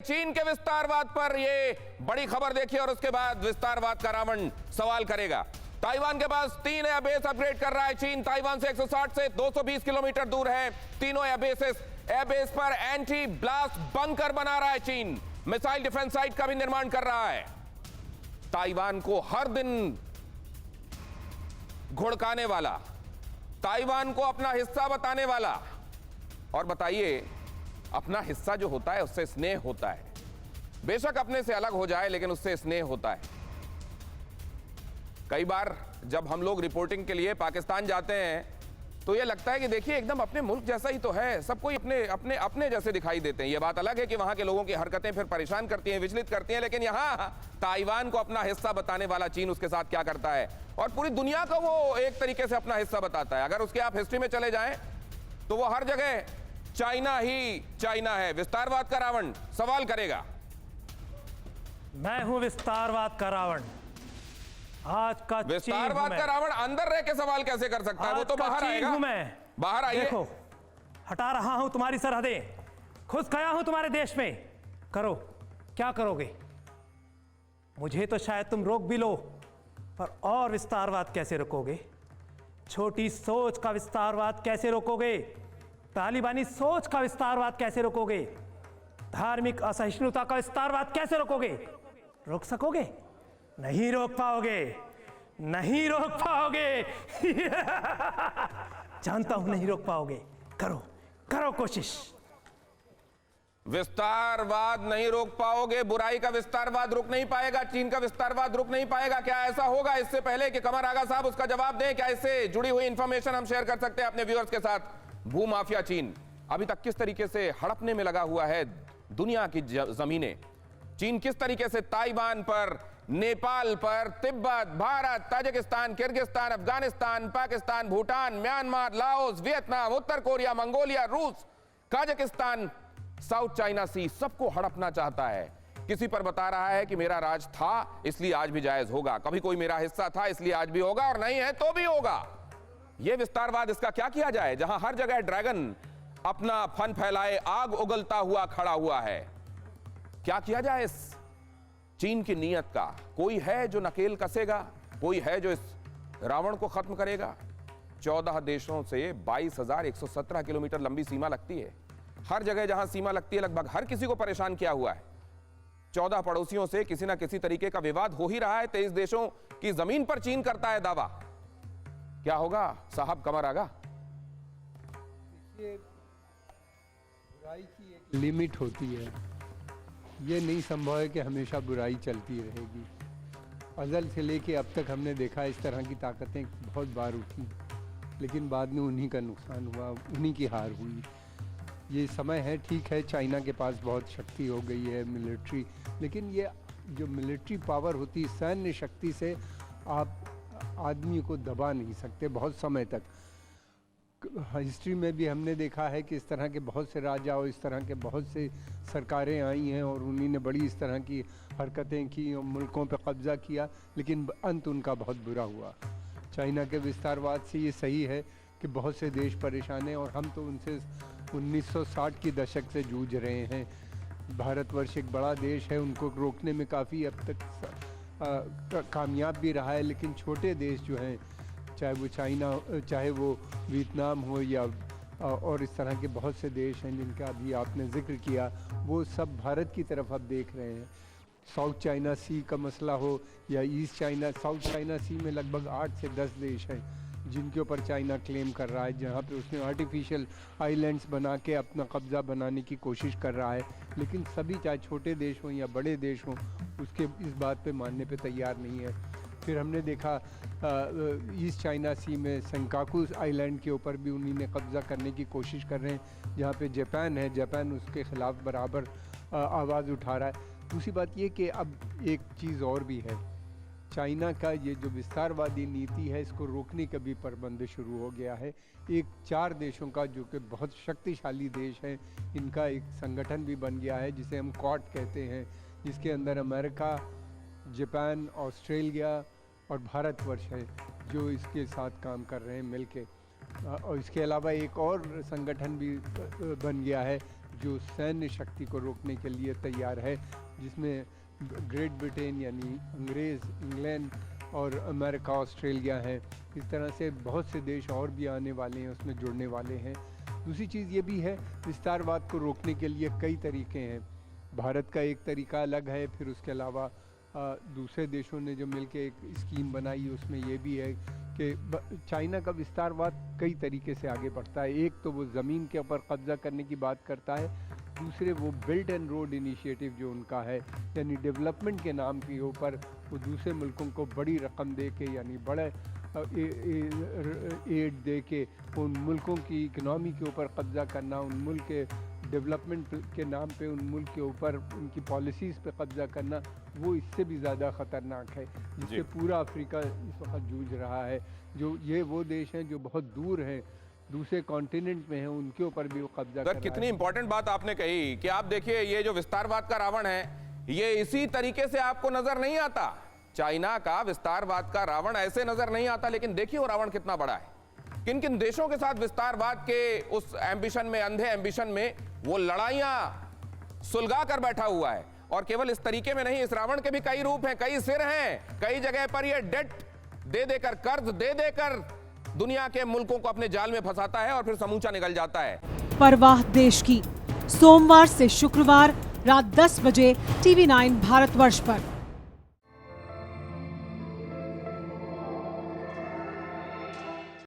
चीन के विस्तारवाद पर ये बड़ी खबर देखिए और उसके बाद विस्तारवाद का रावण सवाल करेगा। ताइवान के पास 3 एयरबेस अपग्रेड कर रहा है चीन। ताइवान से 160 से 220 किलोमीटर दूर है तीनों एयरबेस पर एंटी ब्लास्ट बंकर बना रहा है चीन। मिसाइल डिफेंस साइट का भी निर्माण कर रहा है। ताइवान को हर दिन घुड़काने वाला, ताइवान को अपना हिस्सा बताने वाला। और बताइए, अपना हिस्सा जो होता है उससे स्नेह होता है। बेशक अपने से अलग हो जाए लेकिन उससे स्नेह होता है। कई बार जब हम लोग रिपोर्टिंग के लिए पाकिस्तान जाते हैं तो यह लगता है कि देखिए एकदम अपने मुल्क जैसा ही तो है, सब कोई अपने अपने अपने जैसे दिखाई देते हैं। यह बात अलग है कि वहां के लोगों की हरकतें फिर परेशान करती हैं, विचलित करती हैं, लेकिन यहां ताइवान को अपना हिस्सा बताने वाला चीन उसके साथ क्या करता है और पूरी दुनिया को वो एक तरीके से अपना हिस्सा बताता है। अगर उसके आप हिस्ट्री में चले जाएं तो वो हर जगह चाइना ही चाइना है। विस्तारवाद का रावण सवाल करेगा। मैं हूं विस्तारवाद का रावण। आज का विस्तारवाद का रावण अंदर रह के सवाल कैसे कर सकता है? वो तो बाहर आएगा। मैं बाहर आइए। देखो, हटा रहा हूं तुम्हारी सरहदें, घुस गया हूं तुम्हारे देश में। करो, क्या करोगे? मुझे तो शायद तुम रोक भी लो, पर और विस्तारवाद कैसे रोकोगे? छोटी सोच का विस्तारवाद कैसे रोकोगे? तालिबानी सोच का विस्तारवाद कैसे रोकोगे? धार्मिक असहिष्णुता का विस्तारवाद कैसे रोकोगे? रोक सकोगे? नहीं रोक पाओगे, नहीं रोक पाओगे। जानता हूं नहीं रोक पाओगे। करो, करो कोशिश। विस्तारवाद नहीं रोक पाओगे, बुराई का विस्तारवाद रुक नहीं पाएगा, चीन का विस्तारवाद रुक नहीं पाएगा। क्या ऐसा होगा? इससे पहले कि कमर आगा साहब उसका जवाब दें, क्या इससे जुड़ी हुई इंफॉर्मेशन हम शेयर कर सकते हैं अपने व्यूअर्स के साथ? भूमाफिया चीन अभी तक किस तरीके से हड़पने में लगा हुआ है दुनिया की जमीनें। चीन किस तरीके से ताइवान पर, नेपाल पर, Tibet, Bharat, Tajikistan, Kyrgyzstan, Afghanistan, Pakistan, Bhutan, Myanmar, Laos, Vietnam, उत्तर कोरिया, मंगोलिया, रूस, काजाकिस्तान, साउथ चाइना सी, सबको हड़पना चाहता है। किसी पर बता रहा है कि मेरा राज था इसलिए आज भी जायज होगा, कभी कोई मेरा हिस्सा था इसलिए आज भी होगा, और नहीं है तो भी होगा। यह विस्तारवाद, इसका क्या किया जाए? जहां हर जगह ड्रैगन अपना फन फैलाए आग उगलता हुआ खड़ा हुआ है, क्या किया जाए इस चीन की नीयत का? कोई है जो नकेल कसेगा? कोई है जो इस रावण को खत्म करेगा? 14 देशों से 22,117 किलोमीटर लंबी सीमा लगती है। हर जगह जहां सीमा लगती है लगभग हर किसी को परेशान किया हुआ है। 14 पड़ोसियों से किसी ना किसी तरीके का विवाद हो ही रहा है। 23 देशों की जमीन पर चीन करता है दावा। क्या होगा साहब कमर आगा? बुराई की एक लिमिट होती है। ये नहीं संभव है कि हमेशा बुराई चलती रहेगी। अज़ल से लेके अब तक हमने देखा इस तरह की ताकतें बहुत बार उठी, लेकिन बाद में उन्हीं का नुकसान हुआ, उन्हीं की हार हुई। ये समय है, ठीक है, चाइना के पास बहुत शक्ति हो गई है मिलिट्री, लेकिन ये जो मिलिट्री पावर होती है, सैन्य शक्ति से आप आदमी को दबा नहीं सकते बहुत समय तक। हिस्ट्री में भी हमने देखा है कि इस तरह के बहुत से राजा और इस तरह के बहुत से सरकारें आई हैं और उन्हीं ने बड़ी इस तरह की हरकतें की और मुल्कों पर कब्ज़ा किया, लेकिन अंत उनका बहुत बुरा हुआ। चाइना के विस्तारवाद से ये सही है कि बहुत से देश परेशान हैं और हम तो उनसे 1960 की दशक से जूझ रहे हैं। भारतवर्ष एक बड़ा देश है, उनको रोकने में काफ़ी अब तक कामयाब भी रहा है, लेकिन छोटे देश जो हैं, चाहे वो चाइना, चाहे वो वियतनाम हो या और इस तरह के बहुत से देश हैं जिनका अभी आपने जिक्र किया, वो सब भारत की तरफ अब देख रहे हैं। साउथ चाइना सी का मसला हो या ईस्ट चाइना, साउथ चाइना सी में लगभग 8 से 10 देश हैं जिनके ऊपर चाइना क्लेम कर रहा है, जहाँ पे उसने आर्टिफिशियल आइलैंड्स बना के अपना कब्ज़ा बनाने की कोशिश कर रहा है। लेकिन सभी, चाहे छोटे देश हों या बड़े देश हों, उसके इस बात पे मानने पे तैयार नहीं है। फिर हमने देखा ईस्ट चाइना सी में सेंकाकू आइलैंड के ऊपर भी उन्हीं ने कब्ज़ा करने की कोशिश कर रहे हैं, जहाँ पे जापान है, जापान उसके ख़िलाफ़ बराबर आवाज़ उठा रहा है। दूसरी बात ये कि अब एक चीज़ और भी है, चाइना का ये जो विस्तारवादी नीति है, इसको रोकने का भी प्रबंध शुरू हो गया है। एक 4 देशों का, जो कि बहुत शक्तिशाली देश हैं, इनका एक संगठन भी बन गया है जिसे हम क्वाड कहते हैं, जिसके अंदर अमेरिका, जापान, ऑस्ट्रेलिया और भारतवर्ष है जो इसके साथ काम कर रहे हैं मिलके। और इसके अलावा एक और संगठन भी बन गया है जो सैन्य शक्ति को रोकने के लिए तैयार है, जिसमें ग्रेट ब्रिटेन यानी अंग्रेज़, इंग्लैंड और अमेरिका, ऑस्ट्रेलिया हैं। इस तरह से बहुत से देश और भी आने वाले हैं, उसमें जुड़ने वाले हैं। दूसरी चीज़ ये भी है, विस्तारवाद को रोकने के लिए कई तरीके हैं। भारत का एक तरीका अलग है, फिर उसके अलावा दूसरे देशों ने जो मिलके एक स्कीम बनाई, उसमें ये भी है कि चाइना का विस्तारवाद कई तरीके से आगे बढ़ता है। एक तो वो ज़मीन के ऊपर कब्ज़ा करने की बात करता है, दूसरे वो बेल्ट एंड रोड इनिशिएटिव जो उनका है, यानी डेवलपमेंट के नाम के ऊपर वो दूसरे मुल्कों को बड़ी रकम दे के, यानी बड़े एड दे के उन मुल्कों की इकनॉमी के ऊपर कब्ज़ा करना, उन मुल्क के डेवलपमेंट के नाम पे उन मुल्क के ऊपर उनकी पॉलिसीज़ पे कब्ज़ा करना, वो इससे भी ज़्यादा ख़तरनाक है, जिससे पूरा अफ्रीका इस वक्त जूझ रहा है। जो ये वो देश हैं जो बहुत दूर हैं, दूसरे कॉन्टिनेंट में हैं, उनके ऊपर भी वो कब्जा कर रहा है। कितनी इंपॉर्टेंट बात आपने कही कि आप देखिए, ये जो विस्तारवाद का रावण है, ये इसी तरीके से आपको नजर नहीं आता। चाइना का विस्तारवाद का रावण ऐसे नजर नहीं आता, लेकिन देखिए वो रावण कितना बड़ा है। किन किन देशों के साथ विस्तारवाद के उस एम्बिशन में, अंधे एम्बिशन में वो लड़ाइयां सुलगा कर बैठा हुआ है। और केवल इस तरीके में नहीं, इस रावण के भी कई रूप हैं, कई सिर हैं। कई जगह पर ये डेट दे देकर, कर्ज दे देकर दुनिया के मुल्कों को अपने जाल में फंसाता है और फिर समूचा निकल जाता है। परवाह देश की, सोमवार से शुक्रवार रात 10 बजे TV9 भारतवर्ष पर।